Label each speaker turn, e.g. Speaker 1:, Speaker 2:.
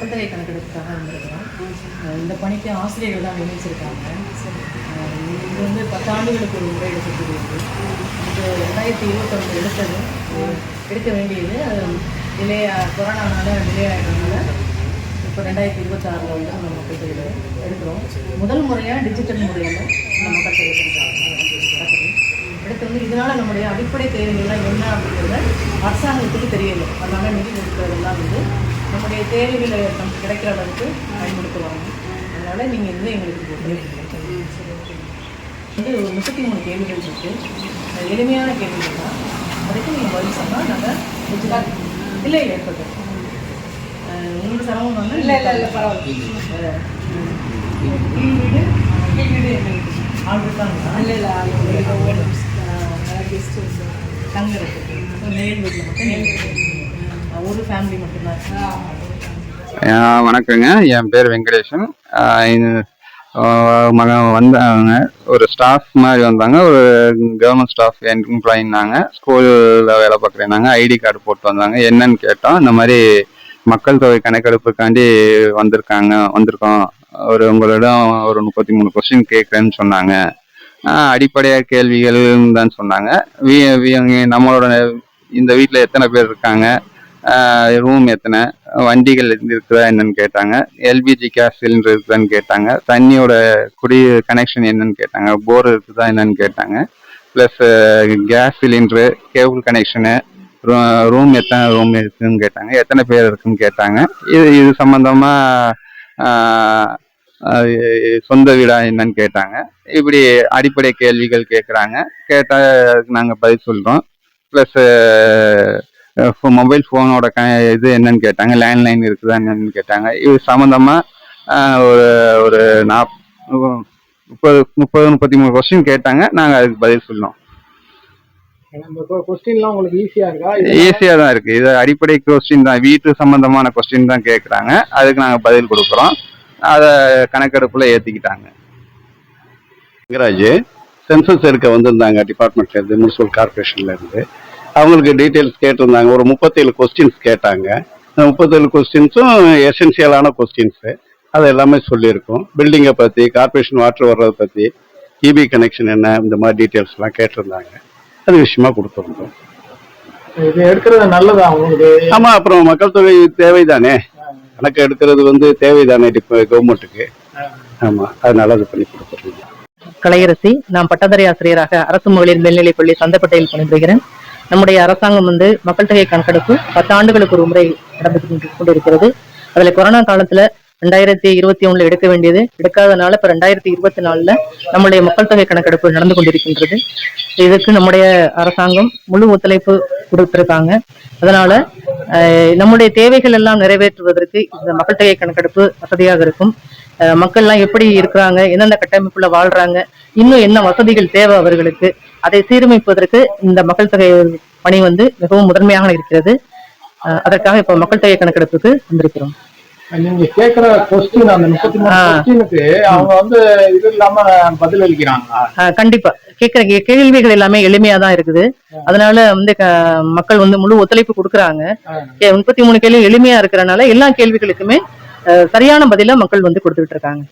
Speaker 1: மக்கள் கணக்கெடுப்புக்காக வந்திருக்கிறோம். இந்த பணிக்கு ஆசிரியர்கள் தான் நியமிச்சிருக்காங்க. இது வந்து 10 ஆண்டுகளுக்கு ஒரு முறை எடுக்கக்கூடியது. இது 2021 எடுக்க வேண்டியது. அது கொரோனானால டிலே ஆகிடுறதுனால இப்போ 2026 வந்து நம்ம மக்கள் தொகை எடுக்கிறோம். முதல் முறையாக டிஜிட்டல் முறையில் நம்ம மக்கள் தொகை நடக்குது. அடுத்து வந்து இதனால் நம்முடைய அடிப்படை தேவைகள்லாம் என்ன அப்படிங்கிறத அரசாங்கத்துக்கு தெரியலை. அதனால் நிதி ஒதுக்கிறதெல்லாம் வந்து நம்முடைய தேவைகளை நமக்கு கிடைக்கிற அளவுக்கு பயன்படுத்துவாங்க. அதனால் நீங்கள் வந்து எங்களுக்கு வந்து ஒரு 33 கேள்விகள் இருக்குது. எளிமையான கேள்விகள் தான். அதுக்கு நீங்கள் பதில் சொன்னால் நாங்கள் வச்சுதான் இல்லை ஏற்பட்டோம். உங்களுக்கு சிரமம் வந்து இல்லை பரவாயில்ல. வீடு எங்களுக்கு ஆள் இருக்காங்களா? இல்லை தங்குறதுக்கு மேல் வீட்டில் மட்டும் ஒரு ஃபேமிலி மட்டும்தான்.
Speaker 2: வணக்கங்க, என் பேர் வெங்கடேசன். வந்தாங்க ஒரு ஸ்டாஃப் மாதிரி வந்தாங்க. ஒரு கவர்மெண்ட் ஸ்டாஃப் எம்ப்ளாயின்னாங்க. ஸ்கூலில் வேலை பார்க்குறேன்னாங்க. ஐடி கார்டு போட்டு வந்தாங்க. என்னன்னு கேட்டோம். இந்த மாதிரி மக்கள் தொகை கணக்கெடுப்புக்காண்டி வந்திருக்கோம். உங்களிடம் ஒரு 33 கொஸ்டின் கேட்குறேன்னு சொன்னாங்க. அடிப்படையாக கேள்விகள் தான் சொன்னாங்க. நம்மளோட இந்த வீட்டில் எத்தனை பேர் இருக்காங்க, ரூம் எத்தனை, வண்டிகள் இருக்குதா என்னன்னு கேட்டாங்க. எல்பிஜி கேஸ் சிலிண்டர் இருக்குதான்னு கேட்டாங்க. தண்ணியோட கனெக்ஷன் என்னன்னு கேட்டாங்க. போர் இருக்குதா என்னன்னு கேட்டாங்க. Plus gas cylinder, cable connection, room எத்தனை ரூம் இருக்குதுன்னு கேட்டாங்க. எத்தனை பேர் இருக்குன்னு கேட்டாங்க. இது சம்மந்தமாக சொந்த வீடா என்னன்னு கேட்டாங்க. இப்படி அடிப்படை கேள்விகள் கேட்குறாங்க. கேட்டால் நாங்கள் பதில் சொல்கிறோம். ப்ளஸ் மொபைல் ஃபோனோட இது என்னன்னு கேட்டாங்க. லேண்ட்லைன் இருக்குதா என்னன்னு கேட்டாங்க. இது சம்மந்தமாக ஒரு 33 கொஸ்டின் கேட்டாங்க. நாங்கள் அதுக்கு பதில் சொன்னோம். ஈஸியாக தான் இருக்குது. இது அடிப்படை கொஸ்டின் தான். வீட்டு சம்மந்தமான கொஸ்டின் தான் கேட்குறாங்க. அதுக்கு நாங்கள் பதில் கொடுக்குறோம். அதை கணக்கெடுப்பில் ஏற்றிக்கிட்டாங்க.
Speaker 3: லிங்கராஜ் சென்சஸ் எடுக்க வந்திருந்தாங்க டிபார்ட்மெண்ட்லேருந்து, முனிசிபல் கார்பரேஷன்லேருந்து. அவங்களுக்கு டீட்டெயில்ஸ் கேட்டிருந்தாங்க. ஒரு 37 கொஸ்டின்ஸ் கேட்டாங்க. அந்த 37 கொஸ்டின்ஸும் எசென்சியலான கொஸ்டின்ஸு. அது எல்லாமே சொல்லியிருக்கோம். பில்டிங்கை பற்றி, கார்பரேஷன் வாட்டர் வர்றதை பற்றி, இபி கனெக்ஷன் என்ன, இந்த மாதிரி டீட்டெயில்ஸ்லாம் கேட்டிருந்தாங்க. அது விஷயமா கொடுத்துருந்தோம்.
Speaker 4: இது எடுக்கிறது நல்லதா உங்களுக்கு?
Speaker 3: ஆமாம், அப்புறம் மக்கள் தொகை தேவைதானே, கணக்கு எடுக்கிறது வந்து தேவைதானே கவர்மெண்ட்டுக்கு. ஆமாம், அது நல்லது பண்ணி கொடுத்துருங்க.
Speaker 1: கலையரசி, நான் பட்டதாரி ஆசிரியராக அரசு மகளிர் மேல்நிலைப்பள்ளி சந்தப்பட்டையில் பணிபுரிகிறேன். நம்முடைய அரசாங்கம் வந்து மக்கள் தொகை கணக்கெடுப்பு 10 ஆண்டுகளுக்கு ஒரு முறை நடந்து கொண்டிருக்கிறது. அதுல கொரோனா காலத்துல 2021 எடுக்க வேண்டியது எடுக்காதனால இப்ப 2024 நம்முடைய மக்கள் தொகை கணக்கெடுப்பு நடந்து கொண்டிருக்கின்றது. இதுக்கு நம்முடைய அரசாங்கம் முழு ஒத்துழைப்பு கொடுத்திருக்காங்க. அதனால நம்முடைய தேவைகள் எல்லாம் நிறைவேற்றுவதற்கு இந்த மக்கள் தொகை கணக்கெடுப்பு வசதியாக இருக்கும். மக்கள் எல்லாம் எப்படி இருக்கிறாங்க, எந்தெந்த கட்டமைப்புல வாழ்றாங்க, இன்னும் என்ன வசதிகள் தேவை அவர்களுக்கு, அதை சீரமைப்பதற்கு இந்த மக்கள் தொகை பணி வந்து மிகவும் முதன்மையாக இருக்கிறது. அதற்காக இப்ப மக்கள் தொகை கணக்கெடுப்புக்கு வந்திருக்கிறோம்.
Speaker 4: நீங்க கேக்குற கொஸ்டின், அந்த 33 கொஸ்டினுக்கு அவங்க வந்து இது இல்லாம பதில் அளிக்கிறாங்க.
Speaker 1: கண்டிப்பா கேட்கிற கேள்விகள் எல்லாமே எளிமையா தான் இருக்குது. அதனால வந்து மக்கள் வந்து முழு ஒத்துழைப்பு கொடுக்குறாங்க. 33 கேள்வி எளிமையா இருக்கிறனால எல்லா கேள்விகளுக்குமே சரியான பதில மக்கள் வந்து கொடுத்துட்டு இருக்காங்க.